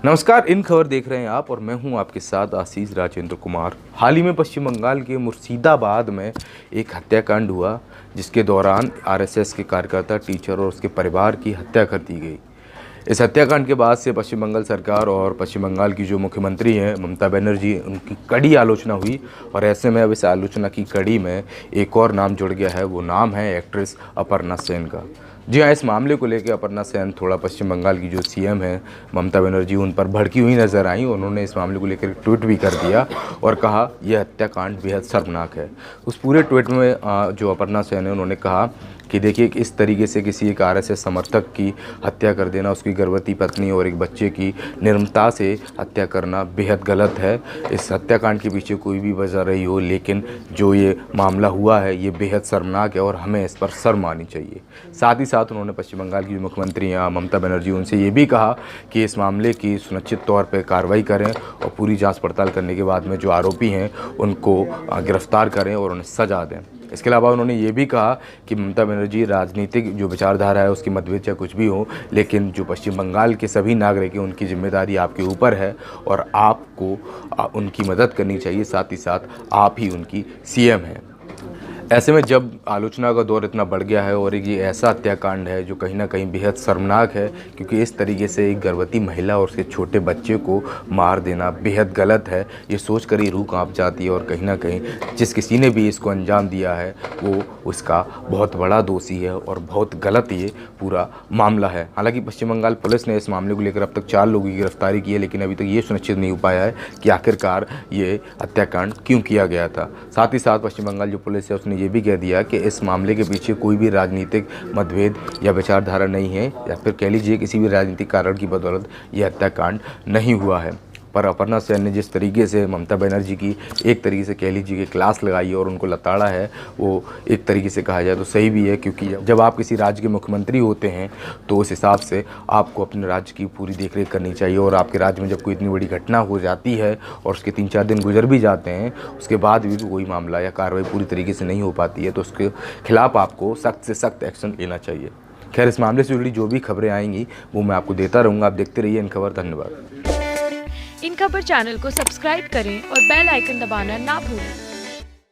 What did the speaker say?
नमस्कार, इन खबर देख रहे हैं आप और मैं हूं आपके साथ आशीष राजेंद्र कुमार। हाल ही में पश्चिम बंगाल के मुर्शिदाबाद में एक हत्याकांड हुआ जिसके दौरान आरएसएस के कार्यकर्ता, टीचर और उसके परिवार की हत्या कर दी गई। इस हत्याकांड के बाद से पश्चिम बंगाल सरकार और पश्चिम बंगाल की जो मुख्यमंत्री हैं ममता बनर्जी, उनकी कड़ी आलोचना हुई और ऐसे में अब इस आलोचना की कड़ी में एक और नाम जुड़ गया है। वो नाम है एक्ट्रेस अपर्णा सेन का। जी हाँ, इस मामले को लेकर अपर्णा सेन थोड़ा पश्चिम बंगाल की जो सीएम है ममता बनर्जी, उन पर भड़की हुई नजर आई। उन्होंने इस मामले को लेकर ट्वीट भी कर दिया और कहा यह हत्याकांड बेहद शर्मनाक है। उस पूरे ट्वीट में जो अपर्णा सेन है उन्होंने कहा कि देखिए इस तरीके से किसी एक आरएसएस समर्थक की हत्या कर देना, उसकी गर्भवती पत्नी और एक बच्चे की निर्ममता से हत्या करना बेहद गलत है। इस हत्याकांड के पीछे कोई भी वजह रही हो, लेकिन जो ये मामला हुआ है ये बेहद शर्मनाक है और हमें इस पर शर्म आनी चाहिए। साथ ही साथ उन्होंने पश्चिम बंगाल की मुख्यमंत्री ममता बनर्जी, उनसे ये भी कहा कि इस मामले की सुनिश्चित तौर पर कार्रवाई करें और पूरी जाँच पड़ताल करने के बाद में जो आरोपी हैं उनको गिरफ्तार करें और उन्हें सजा दें। इसके अलावा उन्होंने ये भी कहा कि ममता बनर्जी राजनीतिक जो विचारधारा है उसकी मतभेद चाहे कुछ भी हो, लेकिन जो पश्चिम बंगाल के सभी नागरिक हैं उनकी जिम्मेदारी आपके ऊपर है और आपको उनकी मदद करनी चाहिए। साथ ही साथ आप ही उनकी सीएम हैं। ऐसे में जब आलोचना का दौर इतना बढ़ गया है और ये ऐसा हत्याकांड है जो कहीं ना कहीं बेहद शर्मनाक है, क्योंकि इस तरीके से एक गर्भवती महिला और उसके छोटे बच्चे को मार देना बेहद गलत है। ये सोचकर ही रूह कांप जाती है और कहीं ना कहीं जिस किसी ने भी इसको अंजाम दिया है वो उसका बहुत बड़ा दोषी है और बहुत गलत ये पूरा मामला है। हालांकि पश्चिम बंगाल पुलिस ने इस मामले को लेकर अब तक 4 लोगों की गिरफ्तारी की है, लेकिन अभी तक ये सुनिश्चित नहीं हो पाया है कि आखिरकार ये हत्याकांड क्यों किया गया था। साथ ही साथ पश्चिम बंगाल जो पुलिस है उसने ये भी कह दिया कि इस मामले के पीछे कोई भी राजनीतिक मतभेद या विचारधारा नहीं है, या फिर कह लीजिए किसी भी राजनीतिक कारण की बदौलत ये हत्याकांड नहीं हुआ है। पर अपर्णा सेन ने जिस तरीके से ममता बनर्जी की एक तरीके से कह लीजिए कि क्लास लगाई है और उनको लताड़ा है, वो एक तरीके से कहा जाए तो सही भी है, क्योंकि जब आप किसी राज्य के मुख्यमंत्री होते हैं तो उस हिसाब से आपको अपने राज्य की पूरी देखरेख करनी चाहिए। और आपके राज्य में जब कोई इतनी बड़ी घटना हो जाती है और उसके 3-4 दिन गुजर भी जाते हैं, उसके बाद भी कोई मामला या कार्रवाई पूरी तरीके से नहीं हो पाती है, तो उसके खिलाफ आपको सख्त से सख्त एक्शन लेना चाहिए। खैर, इस मामले से जुड़ी जो भी खबरें आएंगी वो मैं आपको देता रहूँगा। आप देखते रहिए इन खबर। धन्यवाद। इन खबर चैनल को सब्सक्राइब करें और बेल आइकन दबाना ना भूलें।